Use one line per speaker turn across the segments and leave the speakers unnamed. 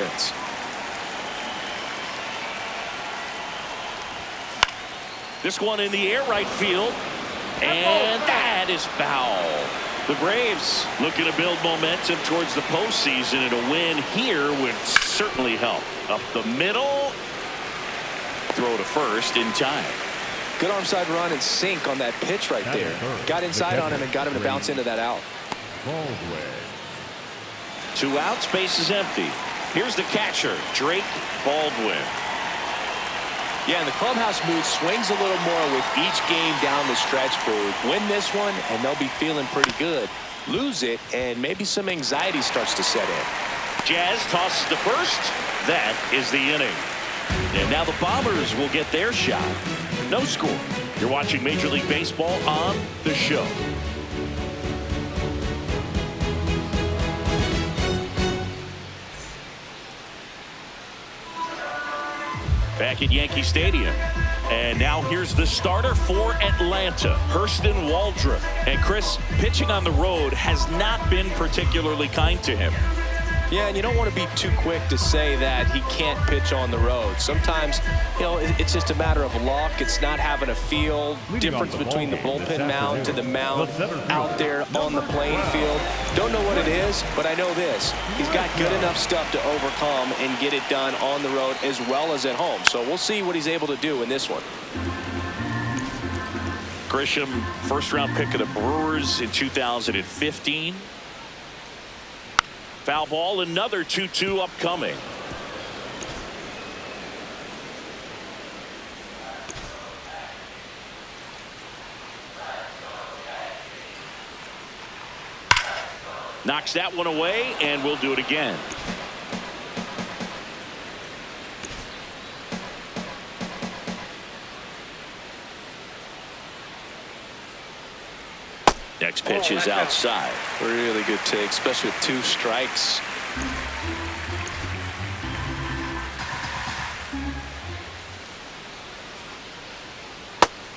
offense.
This one in the air right field. And that is foul. The Braves looking to build momentum towards the postseason, and a win here would certainly help. Up the middle. Throw to first in time.
Good arm side run and sink on that pitch right there. Got inside on him and got him to bounce into that out.
2 outs, base is empty. Here's the catcher, Drake Baldwin.
Yeah, and the clubhouse mood swings a little more with each game down the stretch. Win this one, and they'll be feeling pretty good. Lose it, and maybe some anxiety starts to set in.
Jazz tosses to first. That is the inning. And now the Bombers will get their shot. No score. You're watching Major League Baseball on The Show. Back at Yankee Stadium. And now here's the starter for Atlanta, Hurston Waldrop. And Chris, pitching on the road has not been particularly kind to him.
Yeah, and you don't want to be too quick to say that he can't pitch on the road. Sometimes, you know, it's just a matter of luck. It's not having a feel. Difference between the bullpen mound to the mound out there on the playing field. Don't know what it is, but I know this. He's got good enough stuff to overcome and get it done on the road as well as at home. So we'll see what he's able to do in this one.
Grisham, first-round pick of the Brewers in 2015. Foul ball, another 2-2 upcoming. Knocks that one away, and we'll do it again. Next pitch is outside.
Really good take, especially with 2 strikes.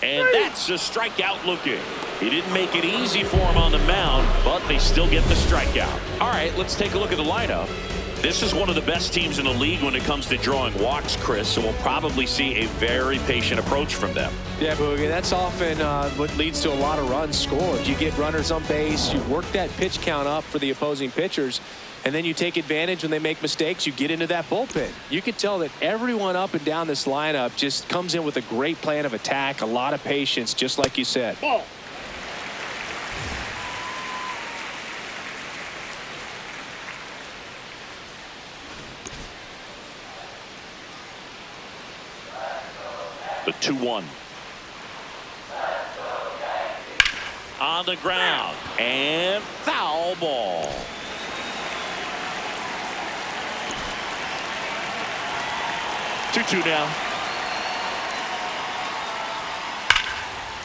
And that's a strikeout looking. He didn't make it easy for him on the mound, but they still get the strikeout. All right, let's take a look at the lineup. This is one of the best teams in the league when it comes to drawing walks, Chris, so we'll probably see a very patient approach from them.
Yeah, Boogie, that's often what leads to a lot of runs scored. You get runners on base, you work that pitch count up for the opposing pitchers, and then you take advantage when they make mistakes. You get into that bullpen. You can tell that everyone up and down this lineup just comes in with a great plan of attack, a lot of patience, just like you said.
Ball. The 2-1. On the ground. And foul ball. Two now.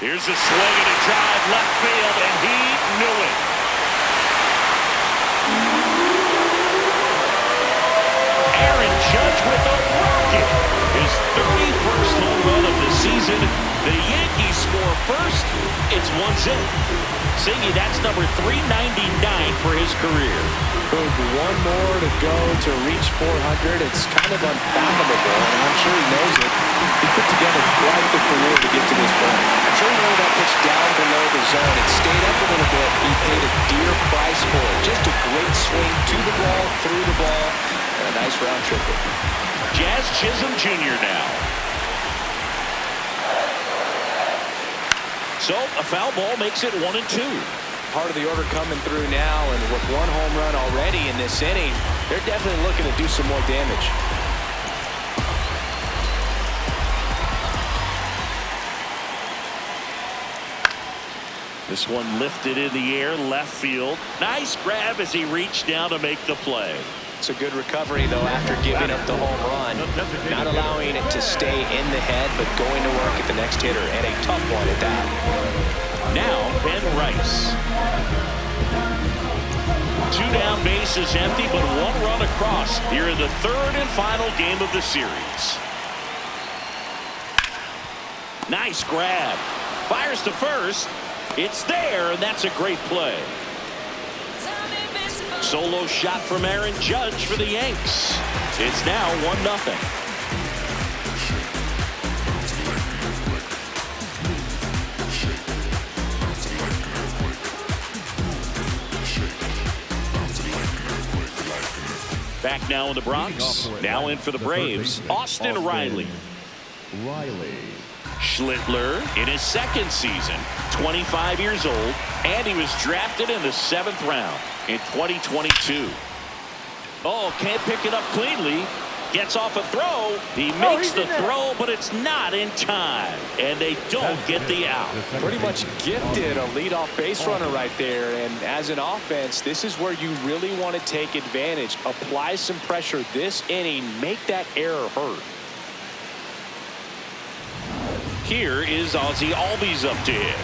Here's a swing and a drive left field, and he knew it. Aaron Judge with a rocket. His 31st home run of the season. The Yankees score first. It's 1-0. Siggy, that's number 399 for his career.
One more to go to reach 400. It's kind of unfathomable, and I'm sure he knows it. He put together quite the career to get to this point. I'm sure he wanted that pitch down below the zone. It stayed up a little bit. He paid a dear price for it. Just a great swing to the ball, through the ball, and a nice round trip.
Jazz Chisholm Jr. now. So a foul ball makes it 1-2.
Part of the order coming through now, and with 1 home run already in this inning, they're definitely looking to do some more damage.
This one lifted in the air, left field. Nice grab as he reached down to make the play.
It's a good recovery, though, after giving up the home run. Not allowing it to stay in the head, but going to work at the next hitter, and a tough one at that.
Now, Ben Rice. 2 down, bases empty, but 1 run across here in the 3rd and final game of the series. Nice grab. Fires to first. It's there, and that's a great play. Solo shot from Aaron Judge for the Yanks. It's now 1-0. Back now in the Bronx. Now in for the Braves, Austin Riley. Schlittler in his second season, 25 years old, and he was drafted in the 7th round in 2022. Oh, can't pick it up cleanly. Gets off a throw. He makes the throw, but it's not in time. And they don't get the out.
Pretty much gifted a leadoff base runner right there. And as an offense, this is where you really want to take advantage. Apply some pressure this inning. Make that error hurt.
Here is Ozzie Albies up to hit.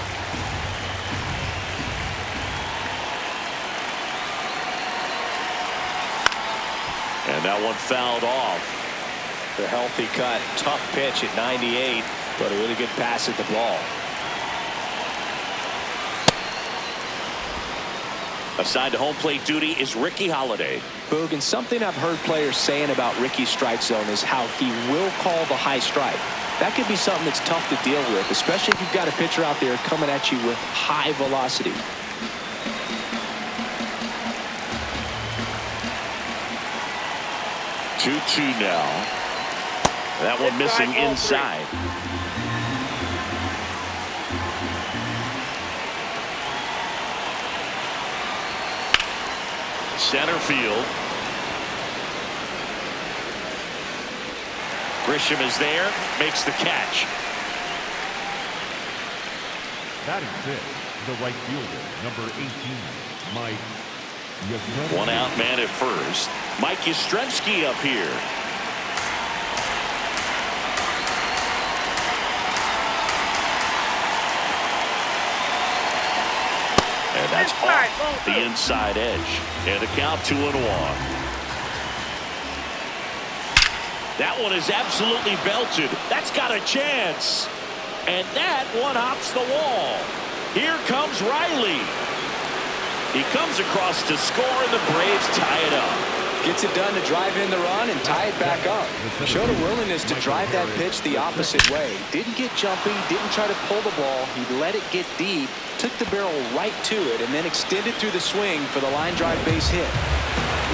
And that one fouled off.
The healthy cut. Tough pitch at 98, but a really good pass at the ball.
Assigned to home plate duty is Ricky Holiday.
Boog, and something I've heard players saying about Ricky's strike zone is how he will call the high strike. That could be something that's tough to deal with, especially if you've got a pitcher out there coming at you with high velocity.
2-2 now. That one missing inside. Center field. Grisham is there, makes the catch.
Batting fifth, the right fielder, number 18, Mike.
One out man at first. Mike Yastrzemski up here. And that's off the inside edge. And the count 2-1. That one is absolutely belted. That's got a chance. And that one hops the wall. Here comes Riley. He comes across to score, and the Braves tie it up.
Gets it done to drive in the run and tie it back up. Showed a willingness to drive that pitch the opposite way. Didn't get jumpy, didn't try to pull the ball. He let it get deep, took the barrel right to it, and then extended through the swing for the line drive base hit.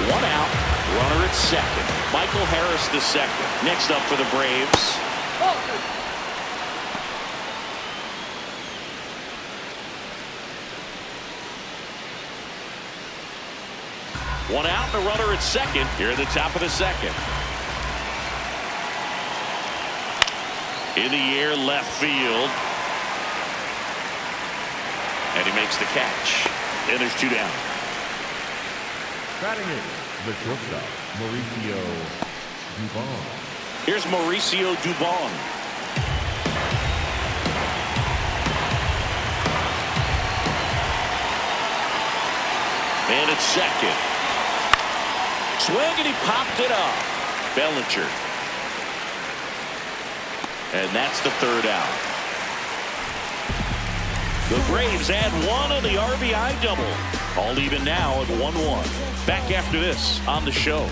One out, runner at second. Michael Harris the second. Next up for the Braves. One out and a runner at second here at the top of the second. In the air, left field. And he makes the catch. And there's 2 down.
Batting eighth, the shortstop, Mauricio Dubon.
Here's Mauricio Dubon. And it's second. Swing, and he popped it up. Bellinger. And that's the 3rd out. The Braves add 1 on the RBI double. All even now at 1-1. Back after this on the show.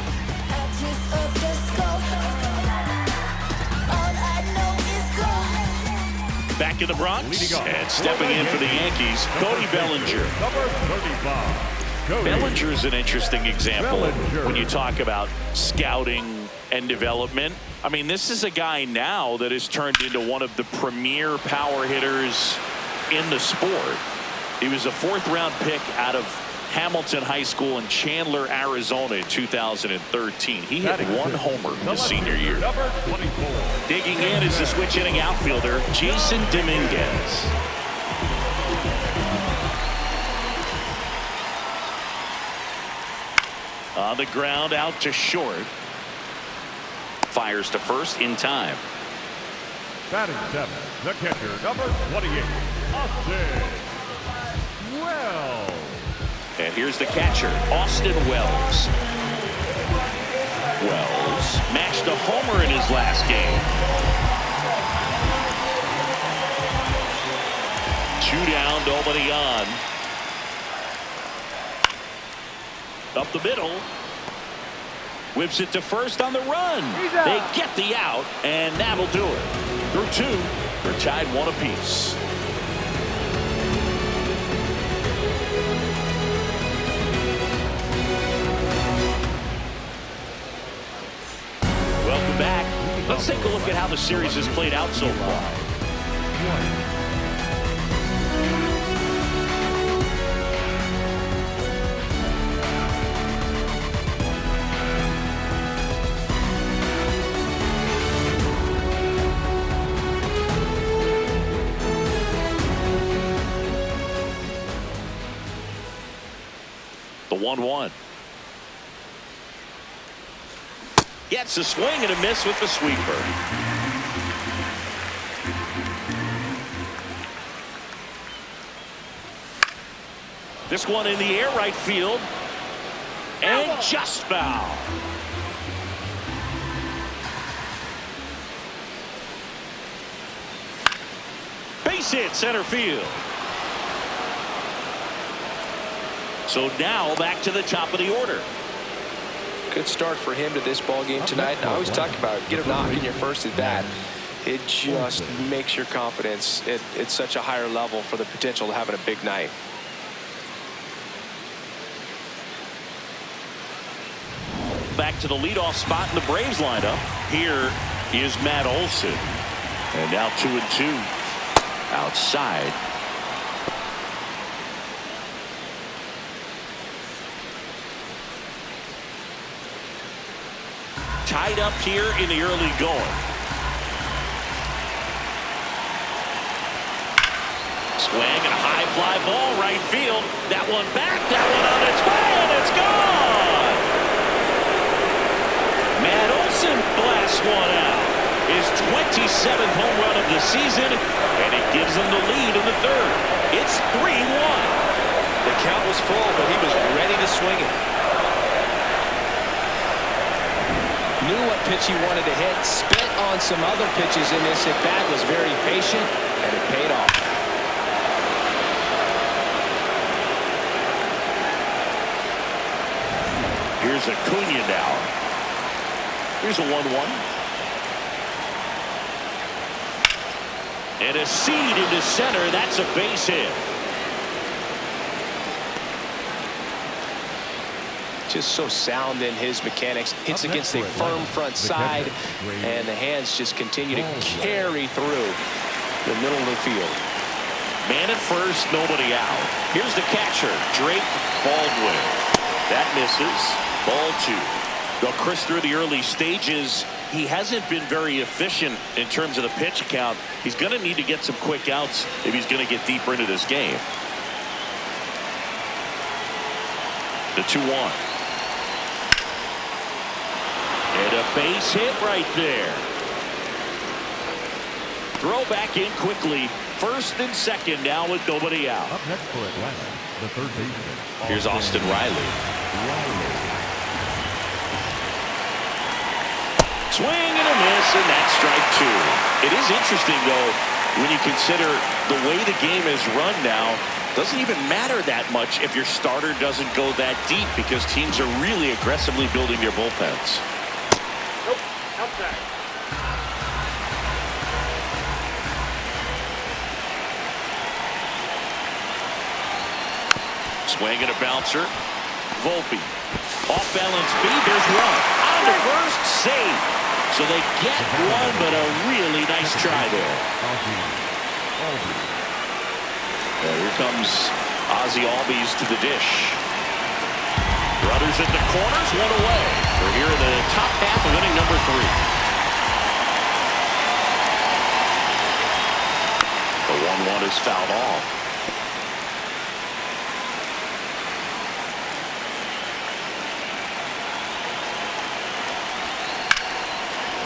Back in the Bronx. And stepping in for the Yankees, Cody Bellinger.
Number 35.
Bellinger is an interesting example when you talk about scouting and development. I mean, this is a guy now that has turned into one of the premier power hitters in the sport. He was a 4th-round pick out of Hamilton High School in Chandler, Arizona in 2013. He hit 1 homer his senior year.
Number 24.
Digging in is the switch-hitting outfielder, Jason Dominguez. On the ground, out to short. Fires to first in time.
Batting seventh, the catcher, number 28, Austin Wells.
And here's the catcher, Austin Wells. Wells matched a homer in his last game. 2 down, nobody on. Up the middle. Whips it to first on the run. They get the out, and that'll do it. Through 2, they're tied 1 apiece. Welcome back. Let's take a look at how the series has played out so far. The 1-1. Gets a swing and a miss with the sweeper. This one in the air, right field. And just foul. Base hit, center field. So now back to the top of the order.
Good start for him to this ball game tonight. And I always talk about get a knock in your first at bat. It just makes your confidence at such a higher level for the potential of having a big night.
Back to the leadoff spot in the Braves lineup. Here is Matt Olson. And now 2-2. Outside. Tied up here in the early going. Swing and a high fly ball right field. That one back, that one on its way, and it's gone. Matt Olson blasts one out. His 27th home run of the season, and it gives them the lead in the third. It's 3-1.
The count was full, but he was ready to swing it. Knew what pitch he wanted to hit, spit on some other pitches in this at-bat, was very patient, and it paid off.
Here's Acuna now. Here's a 1-1. And a seed into center. That's a base hit.
Just so sound in his mechanics. Hits against a firm front side, and the hands just continue to carry through the middle of the field.
Man at first, nobody out. Here's the catcher, Drake Baldwin. That misses. Ball 2. Well, Chris, through the early stages, he hasn't been very efficient in terms of the pitch count. He's going to need to get some quick outs if he's going to get deeper into this game. The 2-1. And a base hit right there. Throw back in quickly. First and second now with nobody out.
Up next for Atlanta, the third baseman.
Here's Austin Riley. Swing and a miss, and that's strike 2. It is interesting, though, when you consider the way the game is run now. Doesn't even matter that much if your starter doesn't go that deep, because teams are really aggressively building their bullpens.
Nope, outside.
Swing and a bouncer. Volpe. Off balance beat. There's one. On the first, save. So they get one, but a really nice try there. Well, here comes Ozzie Albies to the dish. Brothers at the corners, one away. We're here in the top half of inning number 3. The 1-1 is fouled off.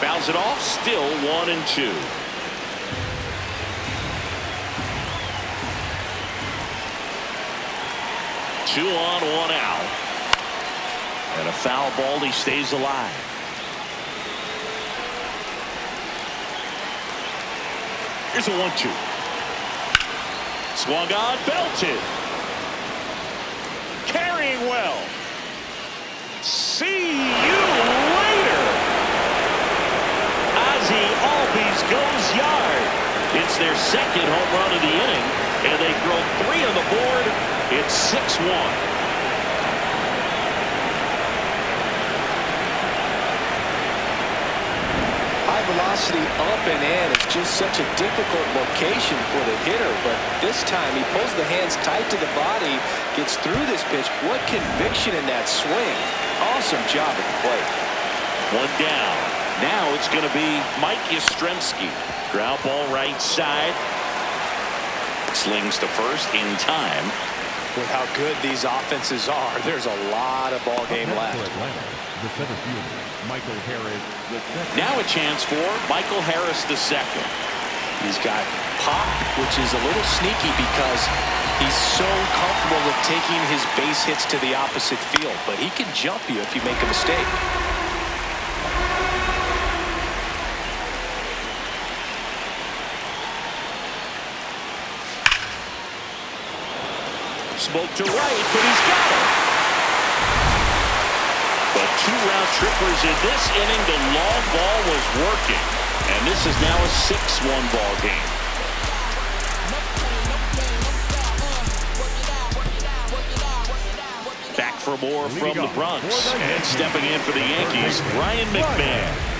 Fouls it off, still 1-2. Two on, one out. And a foul ball, he stays alive. Here's a 1-2. Swung on, belted. Carrying well. See you It's their second home run of the inning, and they throw 3 on the board. It's 6-1.
Velocity up and in. It's just such a difficult location for the hitter, but this time he pulls the hands tight to the body, gets through this pitch. What conviction in that swing. Awesome job at the plate.
1 down. Now it's going to be Mike Yastrzemski. Ground ball right side. Slings to first in time.
With how good these offenses are, there's a lot of ball game left.
The center fielder, Michael Harris.
Now a chance for Michael Harris II.
He's got pop, which is a little sneaky because he's so comfortable with taking his base hits to the opposite field, but he can jump you if you make a mistake.
Smoke to right, but he's got it. But 2 round trippers in this inning. The long ball was working, and this is now a 6-1 ball game. Back for more from the Bronx, and stepping in for the Yankees, Ryan McMahon.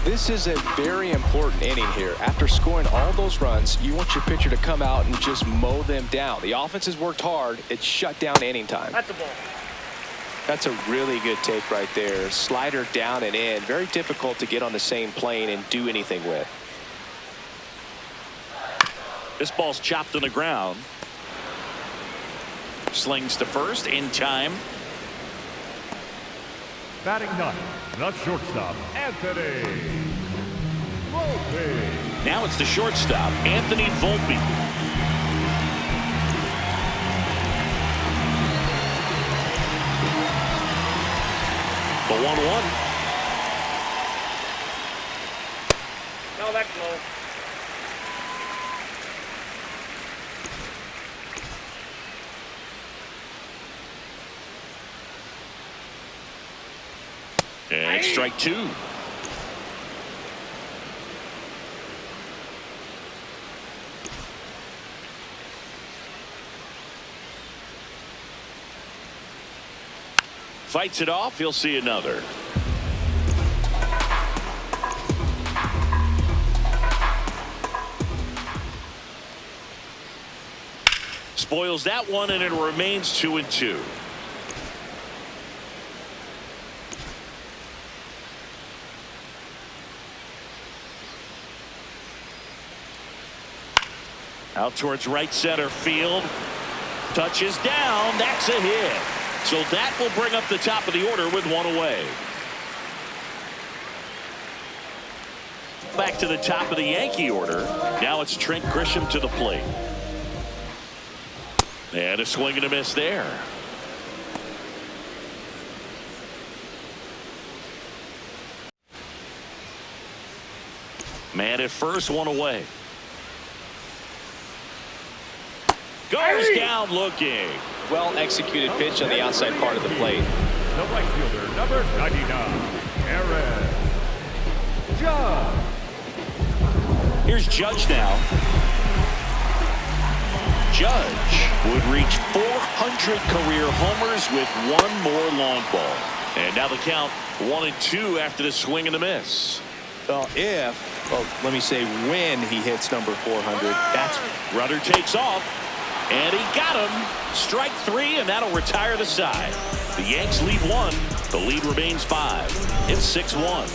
This is a very important inning here. After scoring all those runs, you want your pitcher to come out and just mow them down. The offense has worked hard. It's shut down inning time.
That's a ball.
That's a really good take right there. Slider down and in. Very difficult to get on the same plane and do anything with.
This ball's chopped on the ground. Slings to first in time.
Batting 9, the shortstop, Anthony Volpe.
Now it's the shortstop, Anthony Volpe. The 1-1.
No, that's low.
And it's strike 2. Fights it off. He'll see another. Spoils that one, and it remains 2-2. Out towards right center field. Touches down. That's a hit. So that will bring up the top of the order with 1 away. Back to the top of the Yankee order. Now it's Trent Grisham to the plate. And a swing and a miss there. Man at first, 1 away. Goes down looking.
Well executed pitch on the outside part of the plate.
The right fielder, number 99, Aaron Judge.
Here's Judge now. Judge would reach 400 career homers with 1 more long ball. And now the count 1-2 after the swing and the miss.
Well, let me say when he hits number 400, that's...
Runner takes off. And he got him. Strike 3, and that'll retire the side. The Yanks lead 1. The lead remains 5. It's 6-1.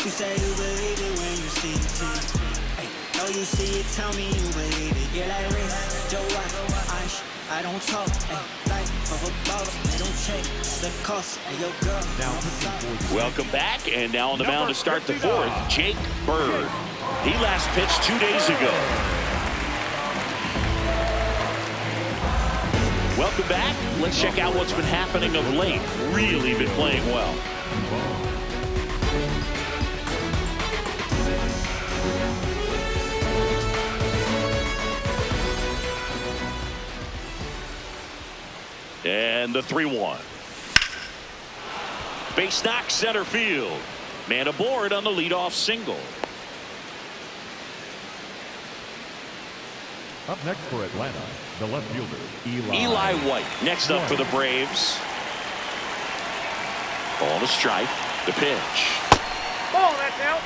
You say you believe it when you see it. Hey, oh, you see it, tell me you believe it. Yeah, like Rick, Joe White, I don't talk. Hey, life of a boss, they don't change the cost. Hey, yo, girl.
Welcome back, and now on the mound to start the 4th, Jake Bird. He last pitched 2 days ago. Welcome back. Let's check out what's been happening of late. Really been playing well. And the 3-1. Base knock center field. Man aboard on the leadoff single.
Up next for Atlanta, the left fielder,
Eli White. Next up for the Braves. Ball to strike. The pitch.
Ball, that's out.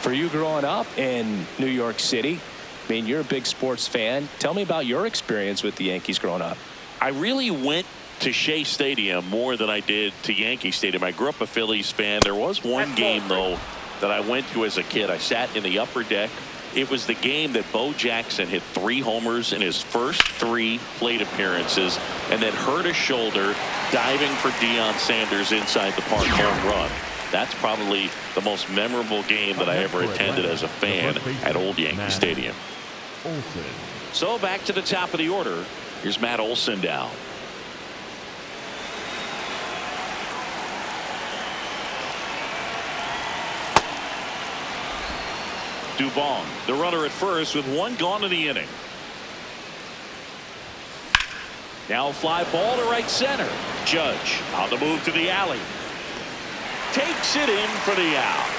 For you growing up in New York City, I mean, you're a big sports fan. Tell me about your experience with the Yankees growing up.
I really went to Shea Stadium more than I did to Yankee Stadium. I grew up a Phillies fan. There was one game, though, that I went to as a kid. I sat in the upper deck. It was the game that Bo Jackson hit 3 homers in his first 3 plate appearances and then hurt his shoulder diving for Deion Sanders inside the park home run. That's probably the most memorable game that I ever attended as a fan at Old Yankee Stadium. So back to the top of the order. Here's Matt Olson down. Dubon, the runner at first with 1 gone in the inning. Now fly ball to right center. Judge on the move to the alley. Takes it in for the out.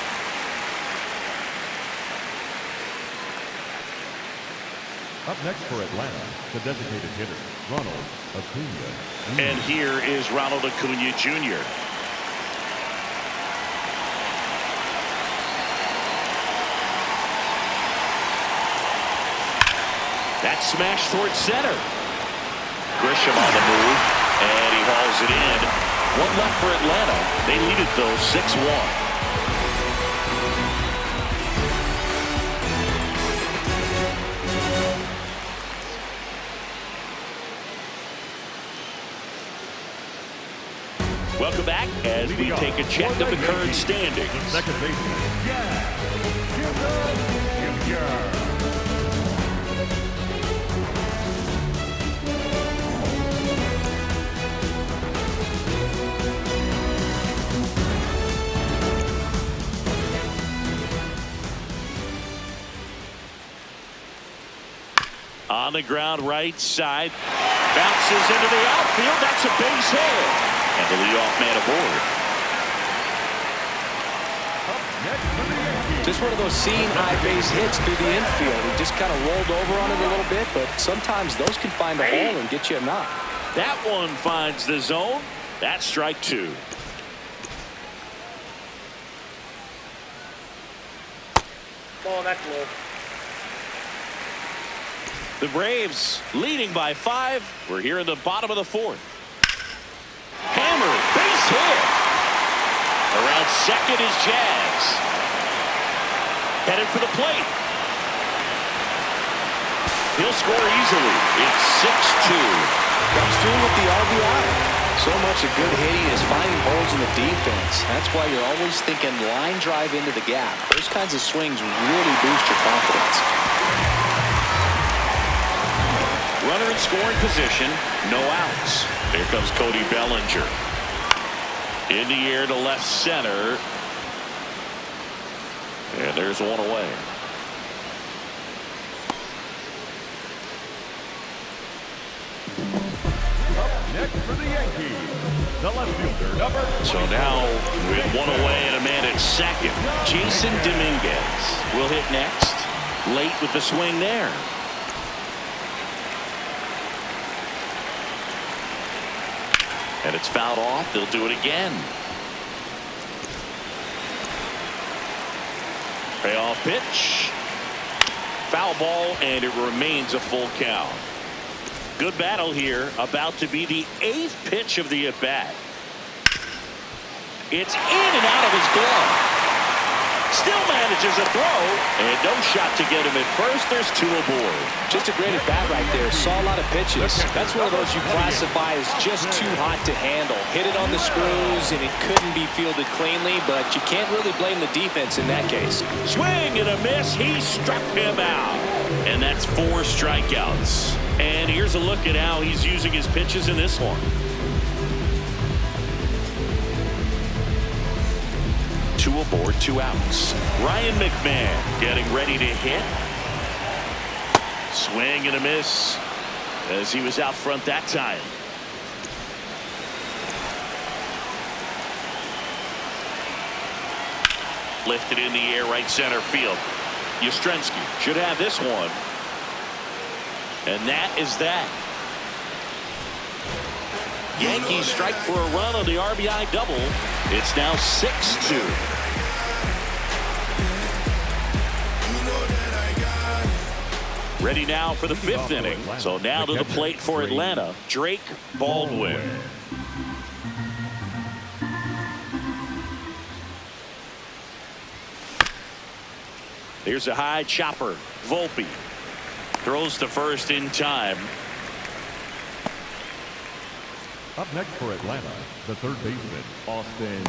Up next for Atlanta, the designated hitter, Ronald Acuna.
And here is Ronald Acuna Jr. That smash towards center. Grisham on the move, and he hauls it in. 1 left for Atlanta. They lead it, though, 6-1. Welcome back as we take a check of the current standings.
Second baseman, Jr.
On the ground right side. Bounces into the outfield. That's a base hit. And the leadoff man aboard.
Just one of those seeing high base hits through the infield. He just kind of rolled over on it a little bit, but sometimes those can find the hole and get you a knock.
That one finds the zone. That's strike 2.
Ball, that's low.
The Braves leading by 5. We're here in the bottom of the 4th. Hammer, base hit. Around second is Jazz. Headed for the plate. He'll score easily. It's 6-2.
Comes through with the RBI. So much of good hitting is finding holes in the defense. That's why you're always thinking line drive into the gap. Those kinds of swings really boost your confidence.
Runner in scoring position, no outs. Here comes Cody Bellinger. In the air to left center. And there's one away.
Up next for the Yankees, the left fielder, number 20.
So now with 1 away and a man at second, Jason Dominguez will hit next. Late with the swing there. And it's fouled off. They'll do it again. Payoff pitch. Foul ball, and it remains a full count. Good battle here. About to be the 8th pitch of the at-bat. It's in and out of his glove. Still manages a throw, and no shot to get him at first. There's 2 aboard.
Just a great at-bat right there. Saw a lot of pitches. That's one of those you classify as just too hot to handle. Hit it on the screws, and it couldn't be fielded cleanly, but you can't really blame the defense in that case.
Swing and a miss. He struck him out. And that's 4 strikeouts. And here's a look at how he's using his pitches in this one. 2 aboard, 2 outs. Ryan McMahon getting ready to hit. Swing and a miss. as he was out front that time. Lifted in the air, right center field. Yastrzemski should have this one. And that is that. Yankees strike for a run on the RBI double. It's now 6-2. Ready now for the fifth inning. So now to the plate for Atlanta, Drake Baldwin. Here's a high chopper. Volpe throws to first in time.
Up next for Atlanta, the third baseman, Austin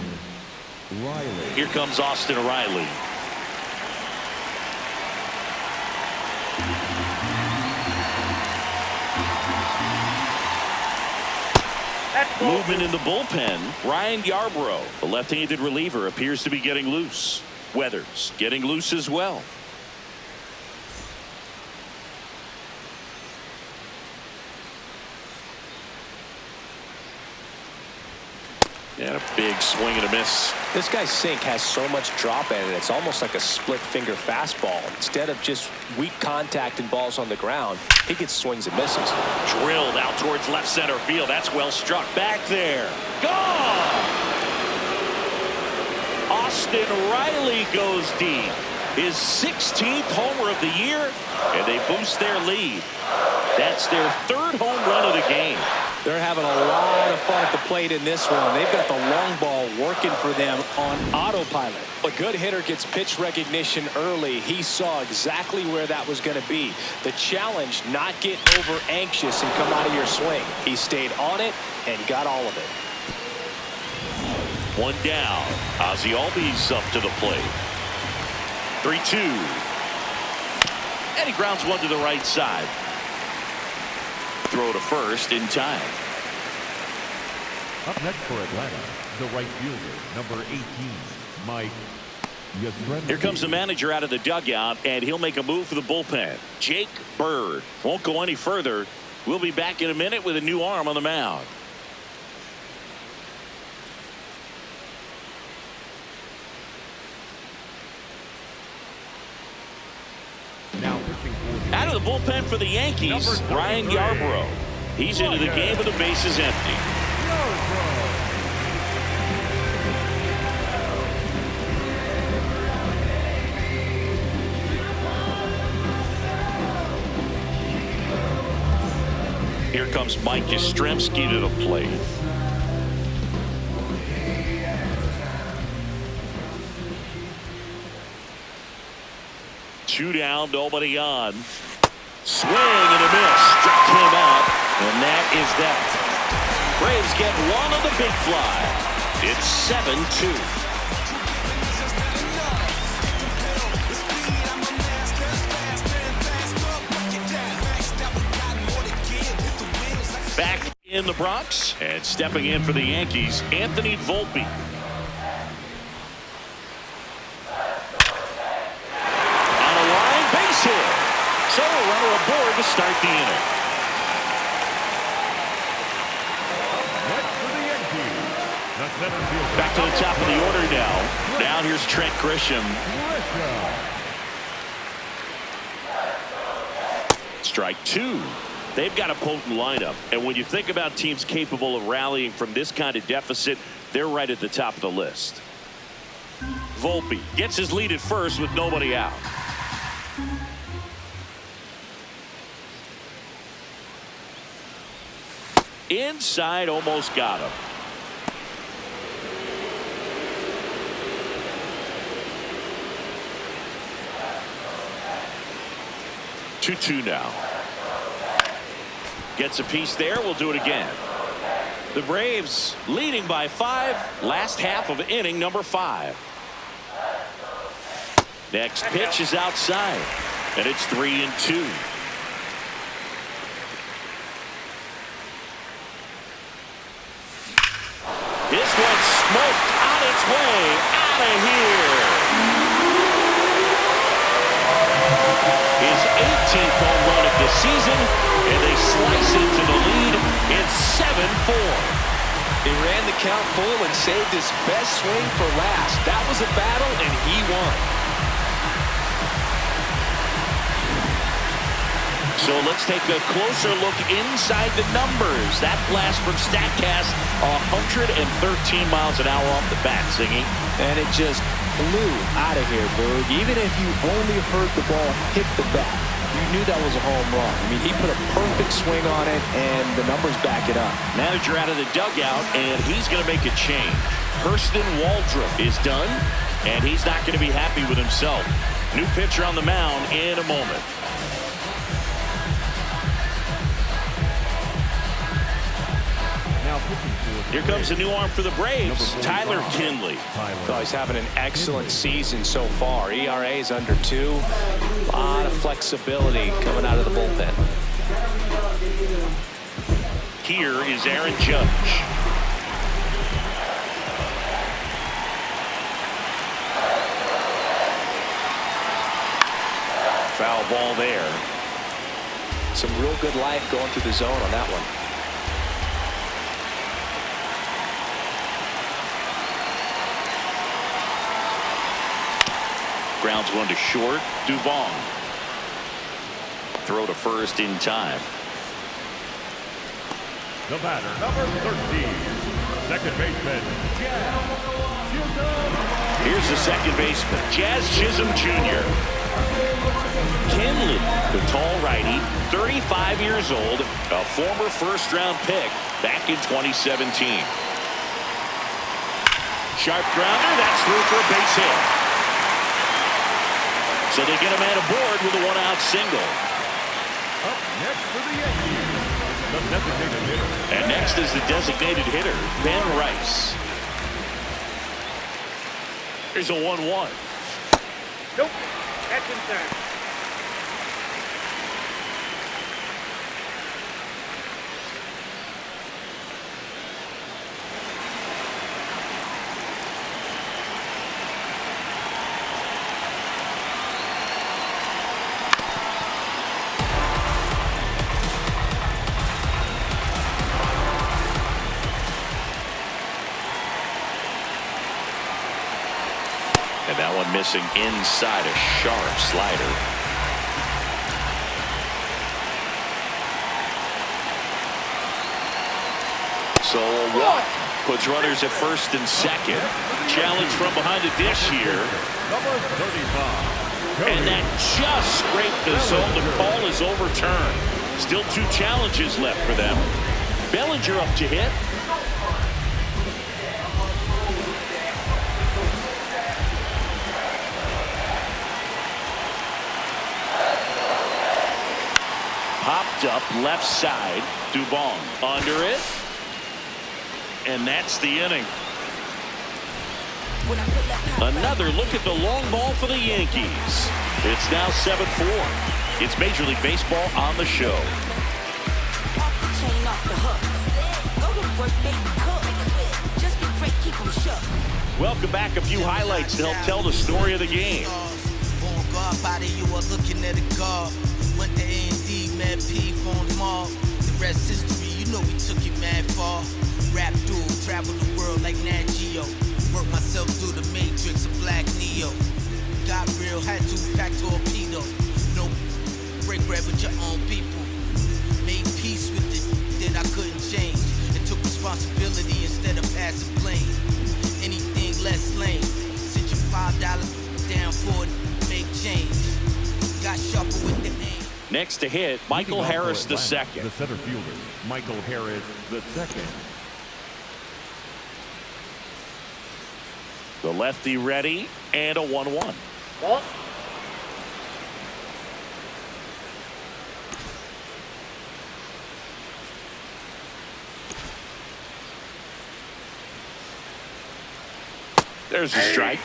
Riley.
Here comes Austin Riley. Movement in the bullpen. Ryan Yarbrough, the left-handed reliever, appears to be getting loose. Weathers getting loose as well. And a big swing and a miss.
This guy's sink has so much drop in it. It's almost like a split finger fastball. Instead of just weak contact and balls on the ground, he gets swings and misses.
Drilled out towards left center field. That's well struck. Back there. Gone! Austin Riley goes deep. His 16th homer of the year, and they boost their lead. That's their third home run of the game.
They're having a lot of fun at the plate in this one. They've got the long ball working for them on autopilot. A good hitter gets pitch recognition early. He saw exactly where that was going to be. The challenge, not get over anxious and come out of your swing. He stayed on it and got all of it.
One down. Ozzie Albies up to the plate. 3-2. And he grounds one to the right side. Throw to first in time.
Up next for Atlanta, the right fielder, number 18, Mike Yastrzemski.
Here comes the manager out of the dugout, and he'll make a move for the bullpen. Jake Bird won't go any further. We'll be back in a minute with a new arm on the mound. Out of the bullpen for the Yankees, Ryan Yarbrough. He's into the game with the bases empty. Here comes Mike Yastrzemski to the plate. Two down, nobody on. Swing and a miss. Struck him out, and that is that. Braves get one on the big fly. It's 7-2. Back in the Bronx, and stepping in for the Yankees, Anthony Volpe. So a runner aboard to start the inning. Back to the top of the order now. Now here's Trent Grisham. Strike two. They've got a potent lineup. And when you think about teams capable of rallying from this kind of deficit, they're right at the top of the list. Volpe gets his lead at first with nobody out. Inside, almost got him. Two now. Gets a piece there. We'll do it again. The Braves leading by 5. Last half of inning number 5. Next pitch is outside, and it's 3-2. This one's smoked on its way out of here. His 18th home run of the season. And they slice into the lead. It's 7-4.
He ran the count full and saved his best swing for last. That was a battle, and he won.
So let's take a closer look inside the numbers. That blast from StatCast, 113 miles an hour off the bat, Zingy.
And it just flew out of here, Boog. Even if you only heard the ball hit the bat, you knew that was a home run. I mean, he put a perfect swing on it, and the numbers back it up.
Manager out of the dugout, and he's going to make a change. Hurston Waldrop is done, and he's not going to be happy with himself. New pitcher on the mound in a moment.
Now pitching for
Here comes a new arm for the Braves, Tyler Kinley.
Oh, he's having an excellent season so far. ERA is under 2. A lot of flexibility coming out of the bullpen.
Here is Aaron Judge. Foul ball there.
Some real good life going through the zone on that one.
Grounds one to short. Dubon. Throw to first in time.
the batter, number 13, second baseman,
Here's the second baseman, Jazz Chisholm Jr. Kinley, the tall righty, 35 years old, a former first-round pick back in 2017. Sharp grounder, that's through for a base hit. So they get a man aboard with a one-out single.
Up next for the Yankees, the designated hitter.
And next is the designated hitter, Ben Rice. Here's a 1-1.
Nope. That's inside.
And that one missing inside, a sharp slider. So a walk puts runners at first and second. Challenge from behind the dish here.
Number 35.
And that just scraped the zone. The call is overturned. Still 2 challenges left for them. Bellinger up to hit. Popped up left side. Dubon under it. And that's the inning. Another look at the long ball for the Yankees. It's now 7-4. It's Major League Baseball on the show. Welcome back. A few highlights to help tell the story of the game.
Went to A&D, Mad P, phone mall. The rest history, you know we took it mad far. Rap duel, travel the world like Nat Geo. Work myself through the matrix of Black Neo. Got real, had to pack torpedo. No break bread with your own people. Made peace with it that I couldn't change. And took responsibility instead of passing blame. Anything less lame. Sit your $5 down for it, make change. Got sharper with the aim.
Next to hit, Michael Harris the
The
second.
center fielder, Michael Harris the second.
The lefty ready, and a 1-1.
Ball.
There's a strike.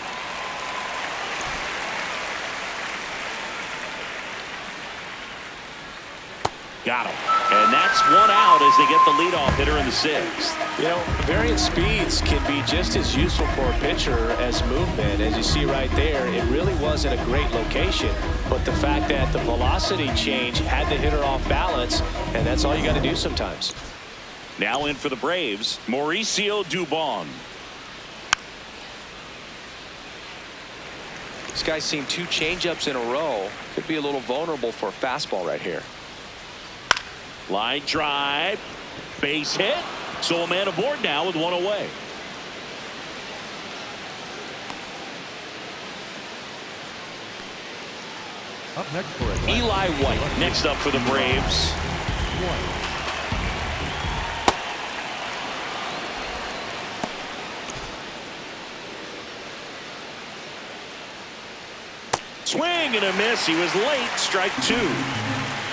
Got him. And that's one out as they get the leadoff hitter in the sixth.
You know, variant speeds can be just as useful for a pitcher as movement. As you see right there, it really wasn't a great location, but the fact that the velocity change had the hitter off balance, and that's all you got to do sometimes.
Now in for the Braves, Mauricio Dubon.
This guy's seen 2 changeups in a row. Could be a little vulnerable for a fastball right here.
Line drive, base hit. So a man aboard now with one away.
Up next for Atlanta.
Eli White next up for the Braves. Swing and a miss. He was late. Strike 2.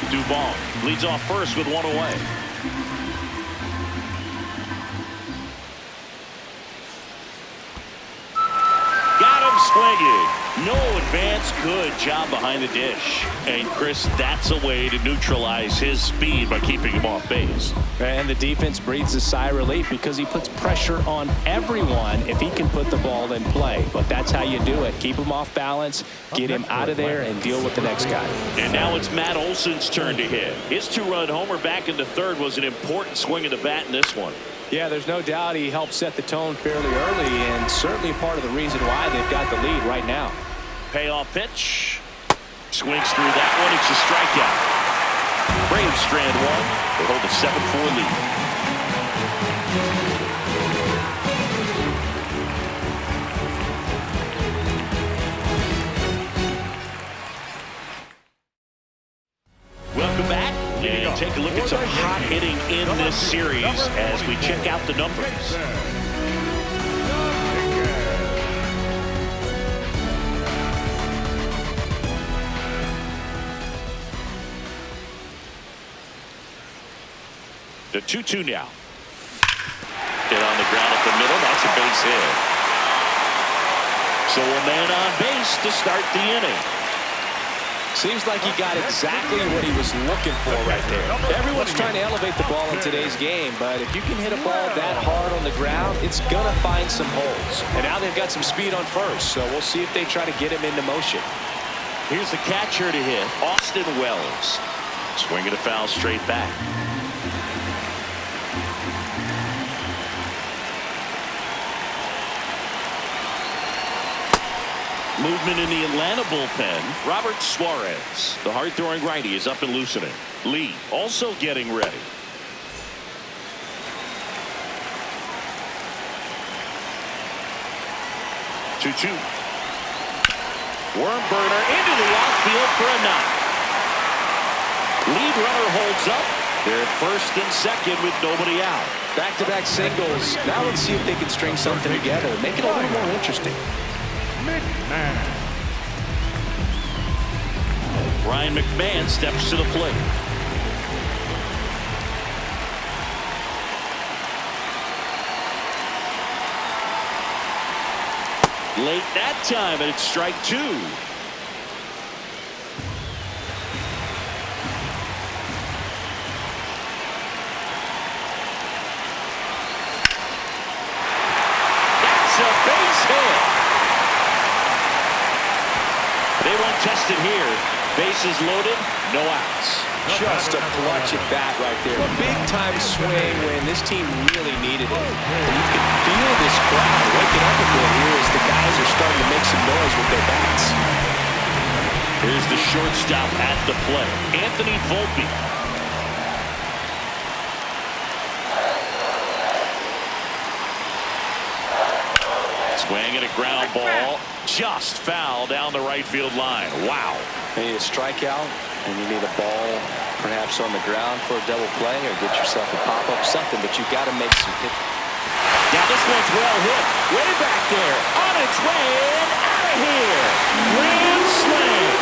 Dubon leads off first with one away. Got him swinging. No advance. Good job behind the dish. And Chris, that's a way to neutralize his speed by keeping him off base.
And the defense breathes a sigh of relief because he puts pressure on everyone if he can put the ball in play. But that's how you do it. Keep him off balance, get him out of there, and deal with the next guy.
And now it's Matt Olson's turn to hit. His 2-run homer back into third was an important swing of the bat in this one.
Yeah, there's no doubt he helped set the tone fairly early, and certainly part of the reason why they've got the lead right now.
Payoff pitch. Swings through that one. It's a strikeout. Braves strand one. They hold a 7-4 lead. Welcome back. And take a look at some hot hitting in this series as we check out the numbers. The 2-2 now. Hit on the ground up the middle. That's a base hit. So a man on base to start the inning.
Seems like he got exactly what he was looking for right there. Everyone's trying to elevate the ball in today's game, but if you can hit a ball that hard on the ground, it's going to find some holes. And now they've got some speed on first, so we'll see if they try to get him into motion.
Here's the catcher to hit, Austin Wells. Swinging a foul straight back. Movement in the Atlanta bullpen. Robert Suarez, the hard-throwing righty, is up and loosening. Lee also getting ready. Two-two. Worm burner into the outfield for a knock. Lead runner holds up. They're at first and second with nobody out.
Back-to-back singles. Now let's see if they can string something together. Make it a little more interesting.
Ryan McMahon steps to the plate. Late that time, and it's strike 2. That's a base hit. They won't test it here. Bases loaded, no outs.
Just a clutch at bat right there. A big-time swing when this team really needed it. And you can feel this crowd waking up a bit here as the guys are starting to make some noise with their bats.
Here's the shortstop at the plate, Anthony Volpe. Swing and a ground ball. Just foul down the right field line. Wow.
You need a strikeout, and you need a ball perhaps on the ground for a double play or get yourself a pop-up, something, but you've got to make some hit.
Now this one's well hit. Way back there. On its way and out of here. Grand slam.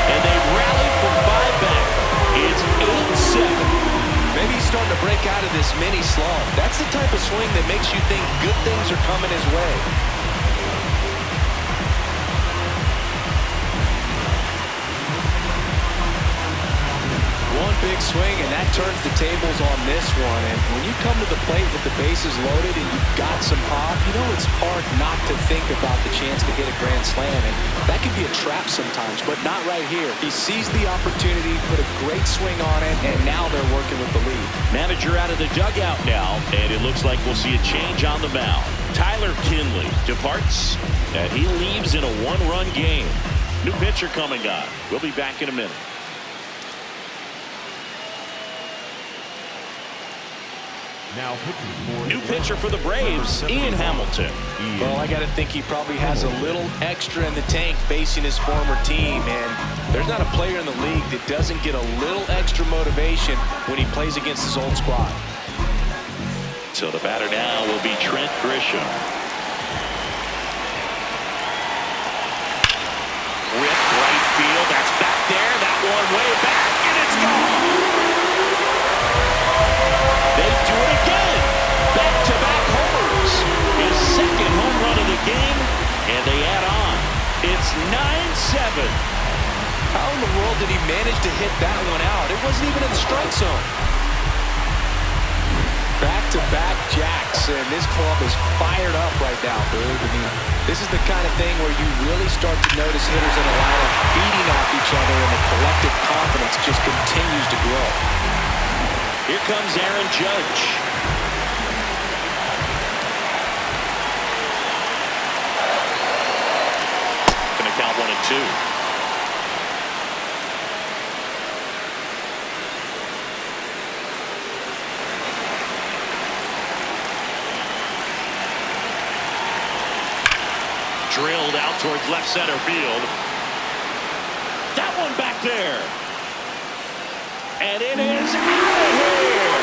And they rallied from 5 back. It's 8-7.
Maybe he's starting to break out of this mini slump. That's the type of swing that makes you think good things are coming his way. big swing, and that turns the tables on this one. And when you come to the plate with the bases loaded and you've got some pop, you know it's hard not to think about the chance to hit a grand slam. And that could be a trap sometimes, but not right here. He sees the opportunity, put a great swing on it, and now they're working with the lead.
Manager out of the dugout now, and it looks like we'll see a change on the mound. Tyler Kinley departs, and he leaves in a one-run game. New pitcher coming on. We'll be back in a minute.
Now pitching for
New pitcher for the Braves, Ian Hamilton.
Well, I got to think he probably has a little extra in the tank facing his former team, and there's not a player in the league that doesn't get a little extra motivation when he plays against his old squad.
So the batter now will be Trent Grisham. Ripped right field. That's back there. That one way back, and it's gone. They do it again. Back-to-back homers. His second home run of the game, and they add on. It's 9-7.
How in the world did he manage to hit that one out? It wasn't even in the strike zone. Back-to-back jacks, and this club is fired up right now, Boog. I mean, this is the kind of thing where you really start to notice hitters in a lineup feeding off each other, and the collective confidence just continues to grow.
Here comes Aaron Judge. Gonna count 1-2. Drilled out towards left center field. That one back there. And it is out of here.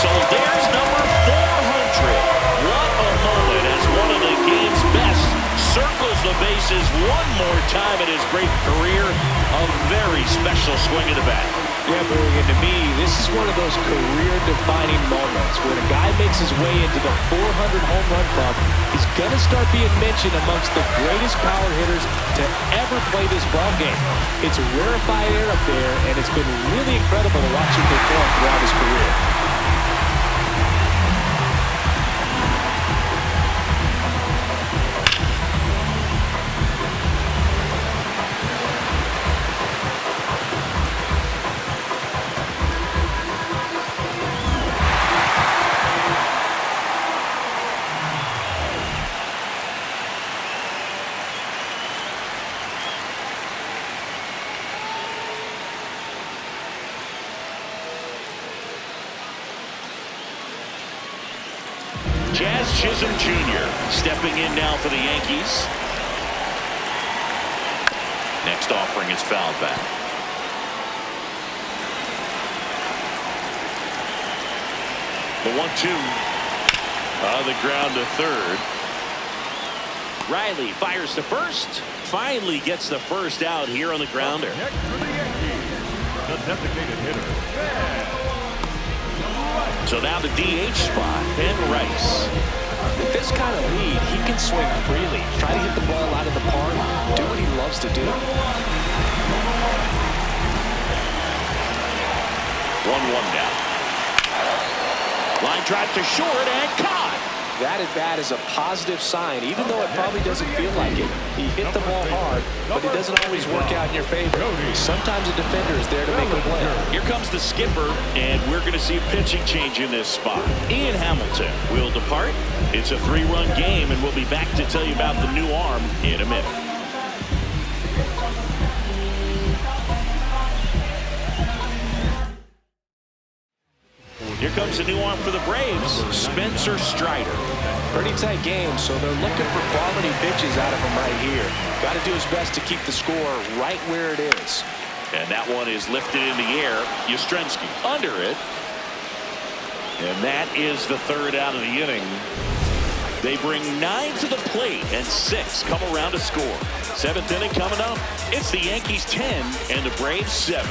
So there's number 400. What a moment as one of the game's best circles the bases one more time in his great career. A very special swing of the bat.
Yeah, Boog, and to me, this is one of those career-defining moments when a guy makes his way into the 400 home run club. He's going to start being mentioned amongst the greatest power hitters to ever play this ball game. It's a rarefied air up there, and it's been really incredible to watch him perform throughout his career.
Jazz Chisholm Jr. stepping in now for the Yankees. Next offering is fouled back. The 1-2 on the ground to third. Riley fires to first. Finally gets the first out here on the grounder.
next for the Yankees, the designated hitter.
So now the DH spot, Ben Rice.
With this kind of lead, he can swing freely, try to hit the ball out of the park, do what he loves to do.
1-1 now. Line drive to short and caught.
That at bat is a positive sign, even though it probably doesn't feel like it. He hit the ball hard, but it doesn't always work out in your favor. Sometimes a defender is there to make a play.
Here comes the skipper, and we're going to see a pitching change in this spot. Ian Hamilton will depart. It's a 3-run game, and we'll be back to tell you about the new arm in a minute. Here comes a new arm for the Braves, Spencer Strider.
Pretty tight game, so they're looking for quality pitches out of him right here. Got to do his best to keep the score right where it is.
And that one is lifted in the air. Yastrzemski under it. And that is the third out of the inning. They bring 9 to the plate, and 6 come around to score. 7th inning coming up. It's the Yankees 10 and the Braves 7.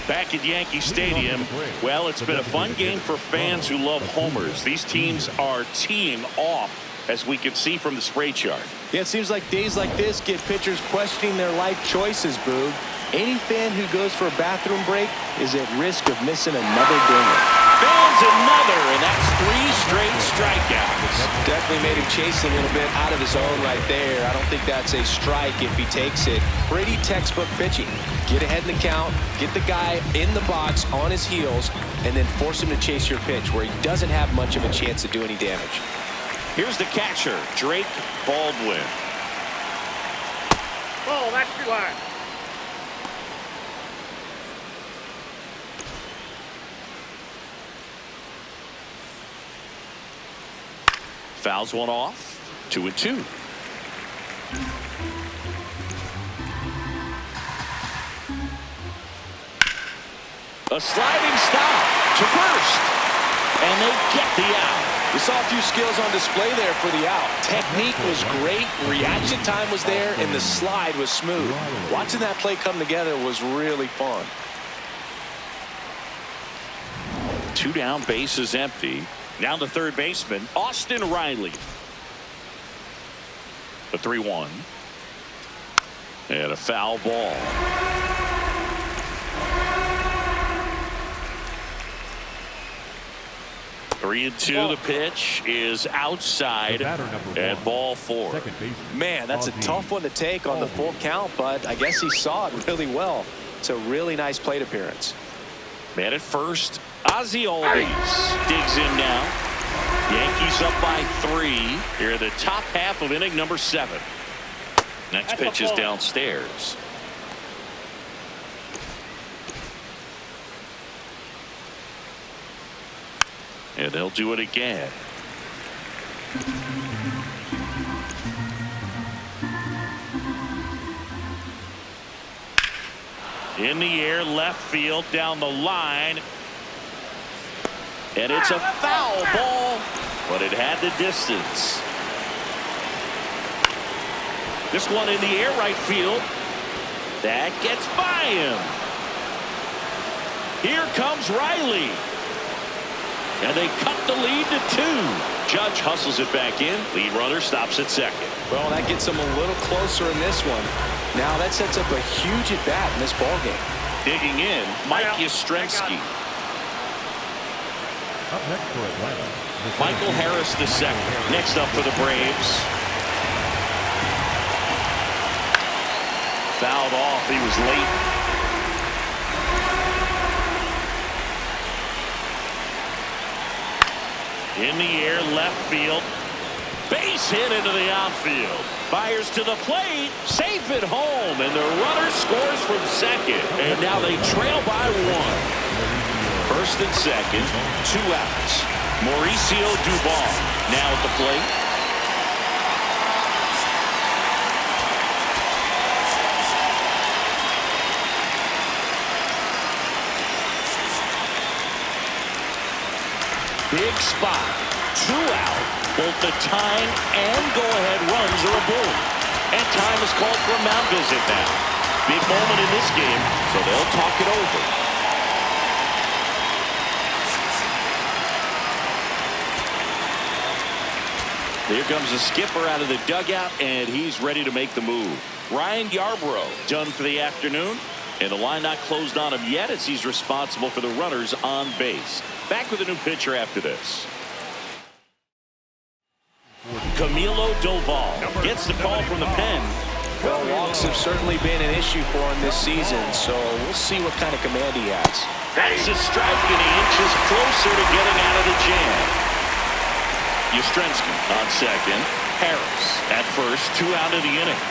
Back at Yankee Stadium, well, it's been a fun game for fans who love homers. These teams are teeing off as we can see from the spray chart.
Yeah, it seems like days like this get pitchers questioning their life choices, Boog. Any fan who goes for a bathroom break is at risk of missing another dinger.
Fans another, and that's 3 straight strikeouts.
Definitely made him chase a little bit out of his own right there. I don't think that's a strike if he takes it. Pretty textbook pitching. Get ahead in the count, get the guy in the box on his heels, and then force him to chase your pitch where he doesn't have much of a chance to do any damage.
Here's the catcher, Drake Baldwin.
Ball, that's too high.
Fouls one off. 2-2. A sliding stop to first. And they get the out.
We saw a few skills on display there for the out. Technique was great, reaction time was there, and the slide was smooth. Watching that play come together was really fun.
2 down, base is empty. Now the third baseman, Austin Riley. The 3-1. And a foul ball. Three and 2. The pitch is outside at ball 4.
Man, that's a tough one to take on the full count, but I guess he saw it really well. It's a really nice plate appearance.
Man at first, Ozzie Albies digs in now. Yankees up by 3 here in the top half of inning number 7. Next pitch is downstairs. And they'll do it again. In the air, left field, down the line. And it's a foul ball, but it had the distance. This one in the air, right field. That gets by him. Here comes Riley. And they cut the lead to 2. Judge hustles it back in. Lead runner stops at second.
Well, that gets them a little closer in this one. Now that sets up a huge at bat in this ballgame.
Digging in, Mike Yastrzemski.
Up next for Atlanta,
Michael Harris the second. Next up for the Braves. Fouled off. He was late. In the air, left field. Base hit into the outfield. Fires to the plate. Safe at home. And the runner scores from second. And now they trail by 1. First and second. 2 outs. Mauricio Dubon now at the plate. Big spot. 2 out. Both the tying and go-ahead runs are aboard. And time is called for a mound visit now. Big moment in this game, so they'll talk it over. Here comes the skipper out of the dugout, and he's ready to make the move. Ryan Yarbrough done for the afternoon. And the line not closed on him yet as he's responsible for the runners on base. Back with a new pitcher after this. Camilo Doval gets the call from the pen.
Well, walks have certainly been an issue for him this season, so we'll see what kind of command he has.
That's a strike, and he inches closer to getting out of the jam. Yastrzemski on second. Harris at first, 2 out of the inning.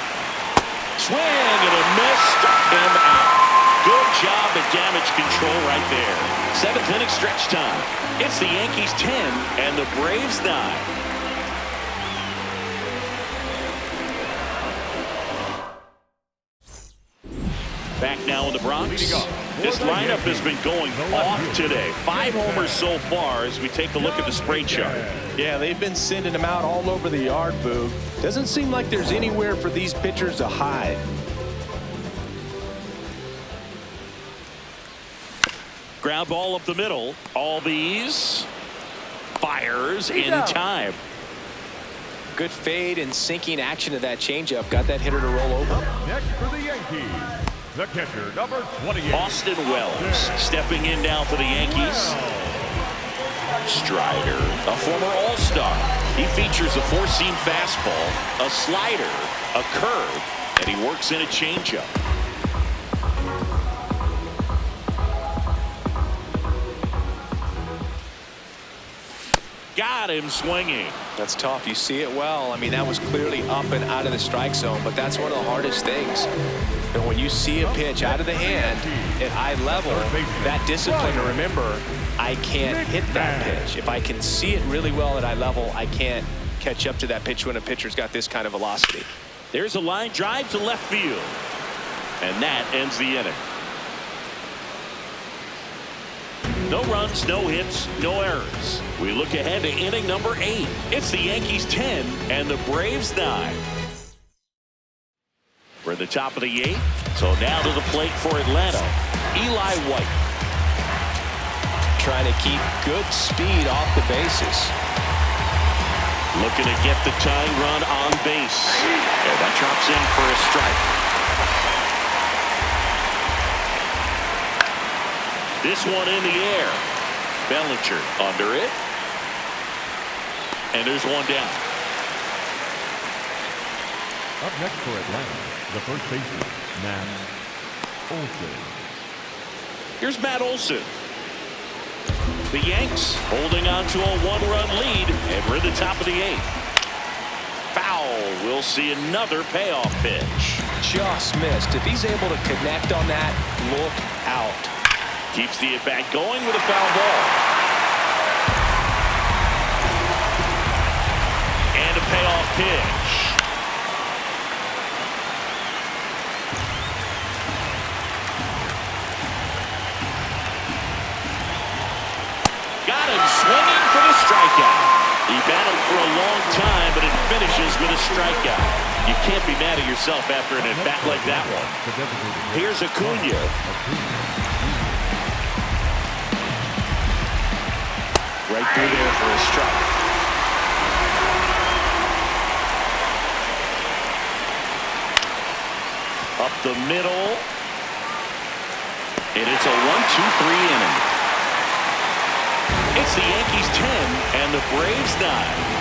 Swing and a miss, struck him out. Good job at damage control right there. 7th inning stretch time. It's the Yankees 10 and the Braves 9. Back now in the Bronx. This lineup has been going off today. 5 homers so far as we take a look at the spray chart.
Yeah, they've been sending them out all over the yard, Boog. Doesn't seem like there's anywhere for these pitchers to hide.
Ground ball up the middle. Albies fires in time.
Good fade and sinking action of that changeup. Got that hitter to roll over.
Up next for the Yankees, the catcher, number 28.
Austin Wells stepping in now for the Yankees. Strider, a former All-Star. He features a four-seam fastball, a slider, a curve, and he works in a changeup. Got him swinging.
That's tough. You see it well. I mean, that was clearly up and out of the strike zone, but that's one of the hardest things. And when you see a pitch out of the hand at eye level, that discipline to remember, I can't hit that pitch. If I can see it really well at eye level, I can't catch up to that pitch when a pitcher's got this kind of velocity.
There's a line drive to left field. And that ends the inning. No runs, no hits, no errors. We look ahead to inning number 8. It's the Yankees 10 and the Braves 9. We're at the top of the 8th. So now to the plate for Atlanta, Eli White.
Trying to keep good speed off the bases.
Looking to get the tying run on base. And that drops in for a strike. This one in the air. Bellinger under it. And there's one down.
Up next for Atlanta, the first baseman, Matt Olson.
Here's Matt Olson. The Yanks holding on to a one-run lead, and we're at the top of the 8th. Foul. We'll see another payoff pitch.
Just missed. If he's able to connect on that, look out.
Keeps the at-bat going with a foul ball. And a payoff pitch. Got him swinging for the strikeout. He battled for a long time, but it finishes with a strikeout. You can't be mad at yourself after an at-bat like that one. Here's Acuna. Right through there for a strike. Up the middle. And it's a 1-2-3 inning. It's the Yankees 10 and the Braves 9.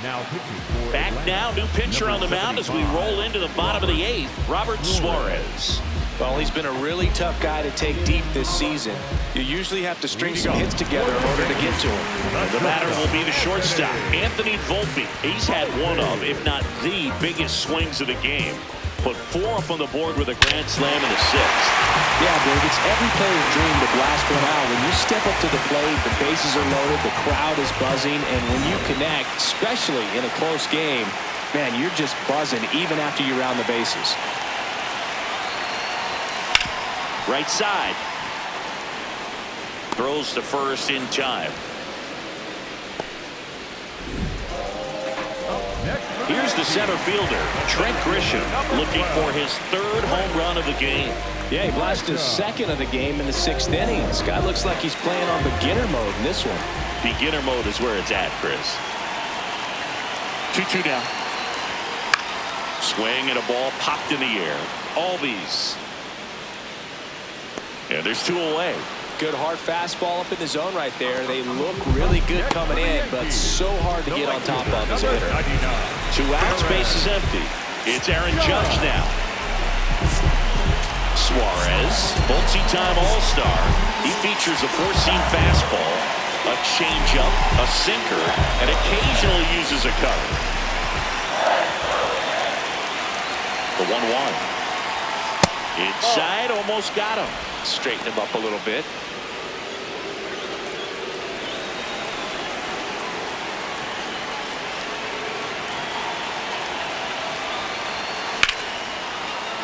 Now pitching for
Back
Atlanta,
now, new pitcher on the mound as we roll into the bottom of the 8th, Robert Suarez.
Well, he's been a really tough guy to take deep this season. You usually have to string some hits together in order to get to him.
The batter will be the shortstop, Anthony Volpe. He's had one of, if not the biggest swings of the game. Put 4 up on the board with a grand slam in the 6th.
Yeah, Dave, it's every player's dream to blast one out. When you step up to the plate, the bases are loaded, the crowd is buzzing, and when you connect, especially in a close game, man, you're just buzzing even after you round the bases.
Right side. Throws to first in time. Here's the center fielder, Trent Grisham, looking for his 3rd home run of the game.
Yeah, he blasted his 2nd of the game in the 6th inning. This guy looks like he's playing on beginner mode in this one.
Beginner mode is where it's at, Chris. 2-2 down. Swing and a ball popped in the air. Albies. And there's 2 away.
Good hard fastball up in the zone right there. They look really good coming in, but so hard to get on top of as a hitter.
2 outs, base is empty. It's Aaron Judge now. Suarez, multi-time All-Star. He features a 4-seam fastball, a changeup, a sinker, and occasionally uses a cutter. The 1-1. Inside, almost got him.
Straighten him up a little bit.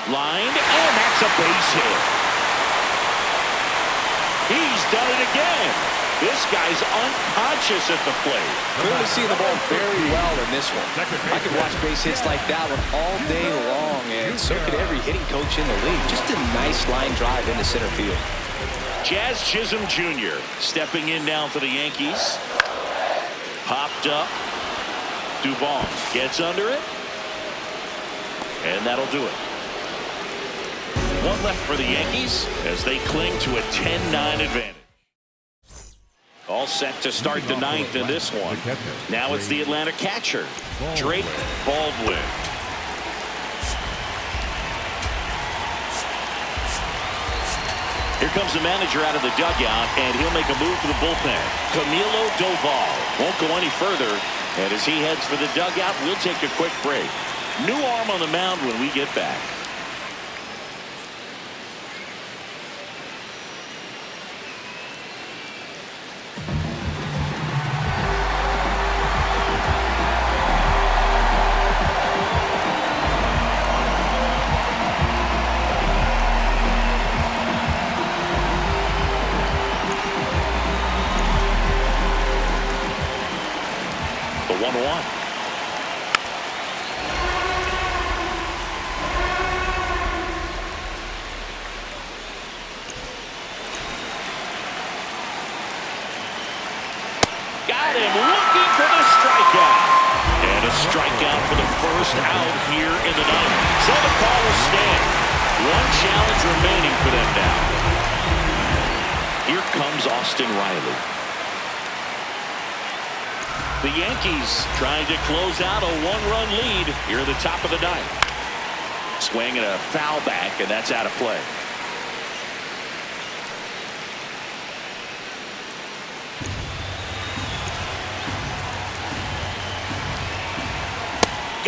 Lined, and that's a base hit. He's done it again. This guy's unconscious at the plate.
Clearly seeing the ball very well in this one. I could watch base hits like that one all day long, and so could every hitting coach in the league. Just a nice line drive into center field.
Jazz Chisholm Jr. stepping in now for the Yankees. Popped up. Dubon gets under it. And that'll do it. One left for the Yankees as they cling to a 10-9 advantage. All set to start the ninth in this one. Now it's the Atlanta catcher, Drake Baldwin. Here comes the manager out of the dugout, and he'll make a move for the bullpen. Camilo Doval won't go any further, and as he heads for the dugout, we'll take a quick break. New arm on the mound when we get back. The 1-1. Got him looking for the strikeout. And a strikeout for the first out here in the ninth. So the call will stand. One challenge remaining for them now. Here comes Austin Riley. The Yankees trying to close out a one-run lead here at the top of the ninth. Swing and a foul back, and that's out of play.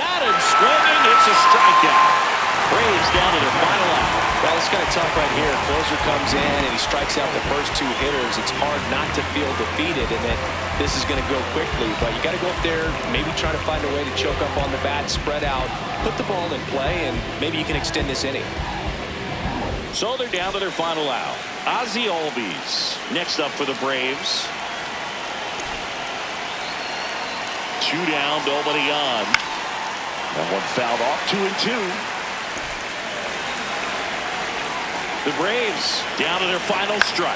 Got him swinging. It's a strikeout. Braves down to their final out.
Well, it's kind of tough right here. Closer comes in and he strikes out the first two hitters. It's hard not to feel defeated, and then this is going to go quickly. But you got to go up there, maybe try to find a way to choke up on the bat, spread out, put the ball in play, and maybe you can extend this inning.
So they're down to their final out. Ozzie Albies next up for the Braves. 2 down, nobody on. That one fouled off, 2-2. The Braves down to their final strike.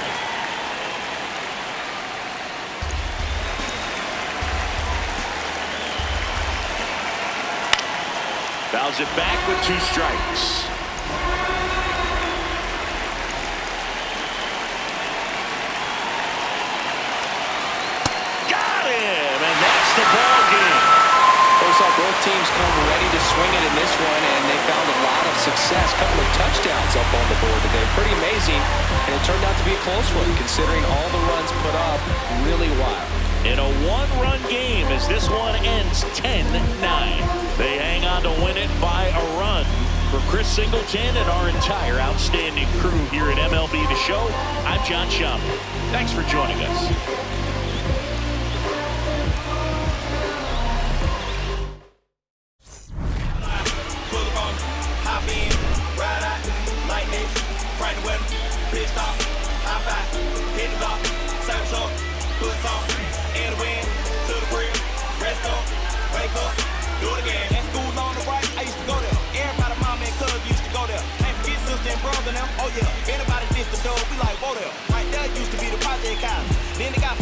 Fouls it back with 2 strikes. Got him, and that's the ball game.
We saw both teams come ready to swing it in this one, and they found a lot of success. A couple of touchdowns up on the board today. Pretty amazing, and it turned out to be a close one, considering all the runs put up. Really wild.
In a one-run game as this one ends 10-9. They hang on to win it by a run. For Chris Singleton and our entire outstanding crew here at MLB The Show, I'm John Schaumburg. Thanks for joining us.
Oh yeah, anybody diss the dog, we like, whoa there. Right there used to be the project house. Then they got